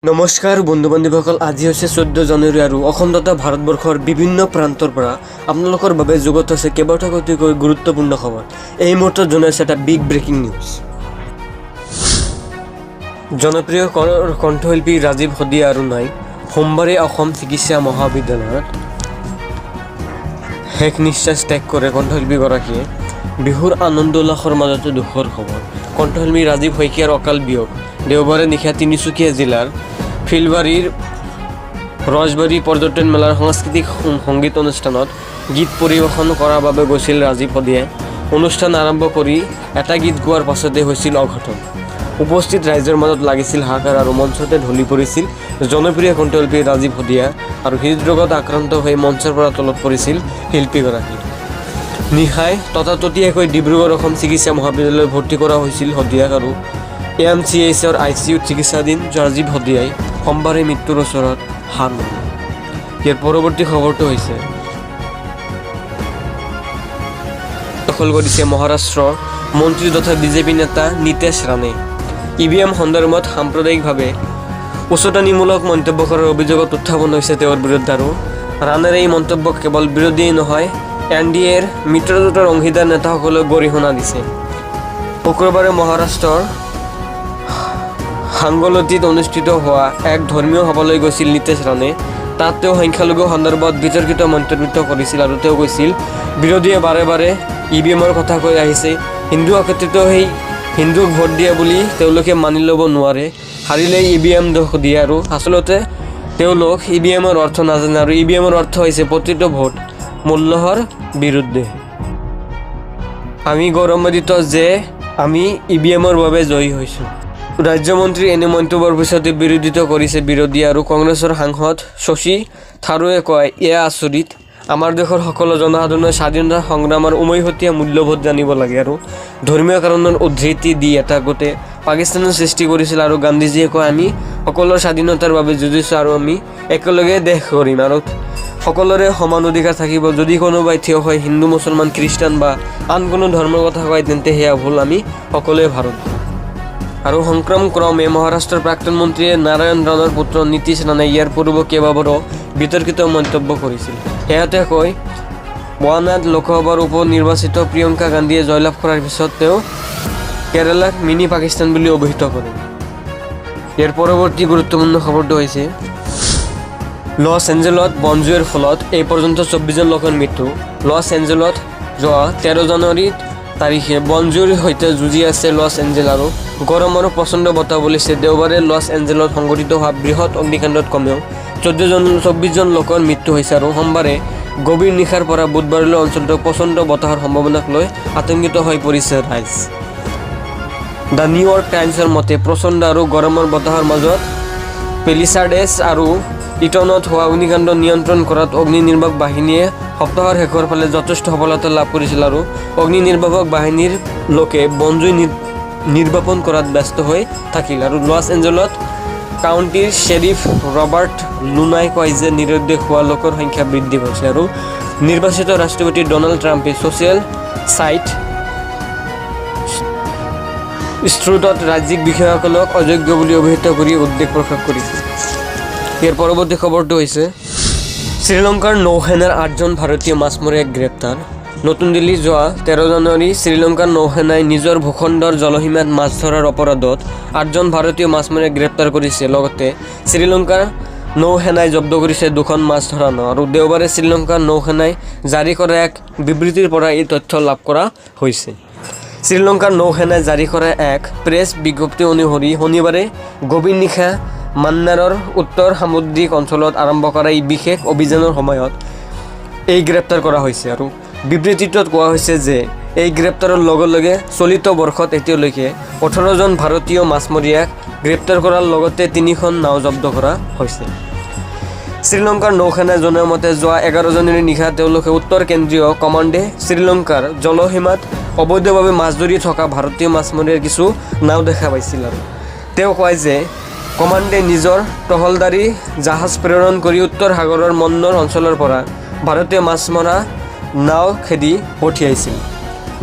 নমস্কাৰ বন্ধু বান্ধৱীসকল, আজি হৈছে 14 জানুৱাৰী আৰু অসম তথা ভাৰতবৰ্ষৰ বিভিন্ন প্ৰান্তৰ পৰা আপোনালোকৰ বাবে যুগত আছে কেইবাটাকৈ গুৰুত্বপূৰ্ণ খবৰ। এই মুহূৰ্তত জনাইছে এটা বিগ ব্ৰেকিং নিউজ। জনপ্ৰিয় কণ্ঠশিল্পী ৰাজীৱ শদিয়া আৰু নাই সোমবাৰে অসম চিকিৎসা মহাবিদ্যালয়ত শেষ নিশ্বাস ত্যাগ কৰে কণ্ঠশিল্পীগৰাকীয়ে। বিহুৰ আনন্দ উল্লাসৰ মাজতে দুখৰ খবৰ। কণ্ঠশিল্পী ৰাজীৱ শইকীয়াৰ অকাল বিয়োগ। দেওবাৰে নিশা তিনিচুকীয়া জিলাৰ ফিলবাৰীৰ ৰজবাৰী পৰ্যটন মেলাৰ সাংস্কৃতিক সংগীত অনুষ্ঠানত গীত পৰিৱেশন কৰাৰ বাবে গৈছিল ৰাজীৱ শদিয়াই। অনুষ্ঠান আৰম্ভ কৰি এটা গীত গোৱাৰ পাছতে হৈছিল অঘটন। উপস্থিত ৰাইজৰ মাজত লাগিছিল হাহাকাৰ আৰু মঞ্চতে ঢলি পৰিছিল জনপ্ৰিয় কণ্ঠশিল্পী ৰাজীৱ শদিয়া আৰু হৃদৰোগত আক্ৰান্ত হৈ মঞ্চৰ পৰা তলত পৰিছিল শিল্পীগৰাকী। নিশাই ততাততীয়াকৈ ডিব্ৰুগড় অসম চিকিৎসা মহাবিদ্যালয়ত ভৰ্তি কৰা হৈছিল শদিয়াক আৰু AMCHৰ ICUত চিকিৎসাধীন ৰাজীৱ শদিয়াই সোমবাৰে মৃত্যুৰ ওচৰত হাত মাৰিলে। ইয়াৰ পৰৱৰ্তী খবৰটো হৈছে দখল কৰিছে মহাৰাষ্ট্ৰৰ মন্ত্ৰী তথা বিজেপি নেতা নীতেশ ৰাণে। EVM সন্দৰ্ভত সাম্প্ৰদায়িকভাৱে উচতনিমূলক মন্তব্য কৰাৰ অভিযোগত উত্থাপন হৈছে তেওঁৰ বিৰুদ্ধে আৰু ৰাণেৰ এই মন্তব্য কেৱল বিৰোধীয়ে নহয়, NDAৰ মিত্ৰজোঁটৰ অংশীদাৰ নেতাসকলেও গৰিহণা দিছে। শুক্ৰবাৰে মহাৰাষ্ট্ৰৰ হাংগলতিত অনুষ্ঠিত হোৱা এক ধৰ্মীয় সভালৈ গৈছিল নীতেশ ৰাণে। তাত তেওঁ সংখ্যালঘু সন্দৰ্ভত বিতৰ্কিত মন্তব্য কৰিছিল আৰু তেওঁ কৈছিল, বিৰোধীয়ে বাৰে বাৰে EVMৰ কথা কৈ আহিছে। হিন্দু একত্ৰিত হৈ হিন্দুক ভোট দিয়া বুলি তেওঁলোকে মানি ল'ব নোৱাৰে। হাৰিলে EVM দোষ দিয়ে আৰু আচলতে তেওঁলোক EVMৰ অৰ্থ নাজানে আৰু EVMৰ অৰ্থ হৈছে প্ৰতিটো ভোট মূল্যৰ বিৰুদ্ধে। আমি গৌৰৱান্বিত যে আমি EVMৰ বাবে জয়ী হৈছোঁ। ৰাজ্যমন্ত্ৰীৰ এনে মন্তব্যৰ পিছতে বিৰোধিতা কৰিছে বিৰোধী আৰু কংগ্ৰেছৰ সাংসদ শশী থাৰুৰে কয়, এয়া আচৰিত। আমাৰ দেশৰ সকলো জনসাধাৰণৰ স্বাধীনতা সংগ্ৰামৰ উমৈহতীয়া মূল্যবোধ জানিব লাগে আৰু ধৰ্মীয় কাৰণৰ উদ্ধৃতি দি এটা গোটে পাকিস্তানৰ সৃষ্টি কৰিছিল আৰু গান্ধীজীয়ে কয়, আমি সকলোৰ স্বাধীনতাৰ বাবে যুঁজিছোঁ আৰু আমি একেলগে দেশ কৰিম আৰু সকলোৰে সমান অধিকাৰ থাকিব। যদি কোনোবাই থিয় হয় হিন্দু মুছলমান খ্ৰীষ্টান বা আন কোনো ধৰ্মৰ কথা কয় তেন্তে সেয়া ভুল। আমি সকলোৱে ভাৰত। আৰু সংক্ৰমে মহাৰাষ্ট্ৰৰ প্ৰাক্তন মন্ত্ৰীয়ে নাৰায়ণ ৰাণৰ পুত্ৰ নীতিশ ৰাণে ইয়াৰ পূৰ্বে কেইবাবাৰো বিতৰ্কিত মন্তব্য কৰিছিল। সেয়াতে কয়, ৱানাড লোকসভাৰ উপ নিৰ্বাচিত প্ৰিয়ংকা গান্ধীয়ে জয়লাভ কৰাৰ পিছত তেওঁ কেৰালাক মিনি পাকিস্তান বুলি অভিহিত কৰে। ইয়াৰ পৰৱৰ্তী গুৰুত্বপূৰ্ণ খবৰটো হৈছে লছ এঞ্জেলত বনজুইৰ ফলত এই পৰ্যন্ত 24জন লোকৰ মৃত্যু। লছ এঞ্জেলত যোৱা 13 জানুৱাৰী তাৰিখে বনজুইৰ সৈতে যুঁজি আছে লছ এঞ্জেল আৰু গৰমৰ প্ৰচণ্ড বতাহ বলিছে। দেওবাৰে লছ এঞ্জেলত সংঘটিত হোৱা বৃহৎ অগ্নিকাণ্ডত কমেও 24জন লোকৰ মৃত্যু হৈছে আৰু সোমবাৰে গভীৰ নিশাৰ পৰা বুধবাৰলৈ অঞ্চলটোৰ প্ৰচণ্ড বতাহৰ সম্ভাৱনাক লৈ আতংকিত হৈ পৰিছে ৰাইজ। দ্য নিউয়ৰ্ক টাইমছৰ মতে প্ৰচণ্ড আৰু গৰমৰ বতাহৰ মাজত পেলিচাডেছ আৰু ইটনত হোৱা অগ্নিকাণ্ড নিয়ন্ত্ৰণ কৰাত অগ্নি নিৰ্বাপক বাহিনীয়ে সপ্তাহৰ শেষৰ ফালে যথেষ্ট সফলতা লাভ কৰিছিল আৰু অগ্নি নিৰ্বাপক বাহিনীৰ লোকে বনজুই নিৰ্বাপন কৰাত ব্যস্ত হৈ থাকিল। আৰু লছ এঞ্জেলত কাউণ্টিৰ শ্বেৰিফ ৰবাৰ্ট লুনাই কয় যে নিৰুদ্দেশ হোৱা লোকৰ সংখ্যা বৃদ্ধি পাইছে আৰু নিৰ্বাচিত ৰাষ্ট্ৰপতি ডনাল্ড ট্ৰাম্পে ছ'চিয়েল ছাইট ষ্ট্ৰুটত ৰাজ্যিক বিষয়াসকলক অযোগ্য বুলি অভিহিত কৰি উদ্বেগ প্ৰকাশ কৰিছে। ইয়াৰ পৰৱৰ্তী খবৰটো হৈছে শ্ৰীলংকাৰ নৌসেনাৰ 8জন ভাৰতীয় মাছমৰীয়াক গ্ৰেপ্তাৰ। নতুন দিল্লী যোৱা 13 জানুৱাৰী শ্ৰীলংকাৰ নৌসেনাই নিজৰ ভূখণ্ডৰ জলসীমাত মাছ ধৰাৰ অপৰাধত 8জন ভাৰতীয় মাছমৰীয়াক গ্ৰেপ্তাৰ কৰিছে। লগতে শ্ৰীলংকাৰ নৌসেনাই জব্দ কৰিছে 2খন মাছ ধৰা নাও আৰু দেওবাৰে শ্ৰীলংকাৰ নৌসেনাই জাৰি কৰা এক বিবৃতিৰ পৰা এই তথ্য লাভ কৰা হৈছে। শ্ৰীলংকাৰ নৌসেনাই জাৰি কৰা এক প্ৰেছ বিজ্ঞপ্তি অনুসৰি শনিবাৰে গভীৰ নিশা মান্নাৰৰ উত্তৰ সামুদ্ৰিক অঞ্চলত আৰম্ভ কৰা এই বিশেষ অভিযানৰ সময়ত এই গ্ৰেপ্তাৰ কৰা হৈছে আৰু বিবৃতিটোত কোৱা হৈছে যে এই গ্ৰেপ্তাৰৰ লগে লগে চলিত বৰ্ষত এতিয়ালৈকে 18জন ভাৰতীয় মাছমৰীয়াক গ্ৰেপ্তাৰ কৰাৰ লগতে 3খন নাও জব্দ কৰা হৈছে। শ্ৰীলংকাৰ নৌসেনাই জনোৱা মতে যোৱা 11 জানুৱাৰী নিশা তেওঁলোকে উত্তৰ কেন্দ্ৰীয় কমাণ্ডে শ্ৰীলংকাৰ জলসীমাত অবৈধভাৱে মাছ ধৰি থকা ভাৰতীয় মাছমৰীয়াৰ কিছু নাও দেখা পাইছিল আৰু তেওঁ কয় যে কমাণ্ডে নিজৰ টহলদাৰী জাহাজ প্ৰেৰণ কৰি উত্তৰ সাগৰৰ মন্নৰ অঞ্চলৰ পৰা ভাৰতীয় মাছ মৰা নাও খেদি পঠিয়াইছিল।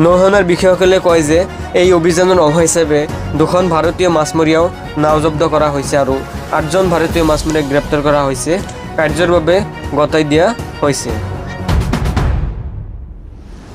নৌসেনাৰ বিষয়াসকলে কয় যে এই অভিযানৰ অংশ হিচাপে 2খন ভাৰতীয় মাছমৰীয়াও নাও জব্দ কৰা হৈছে আৰু 8জন ভাৰতীয় মাছমৰীয়াক গ্ৰেপ্তাৰ কৰা হৈছে, কাৰ্যৰ বাবে গতাই দিয়া হৈছে।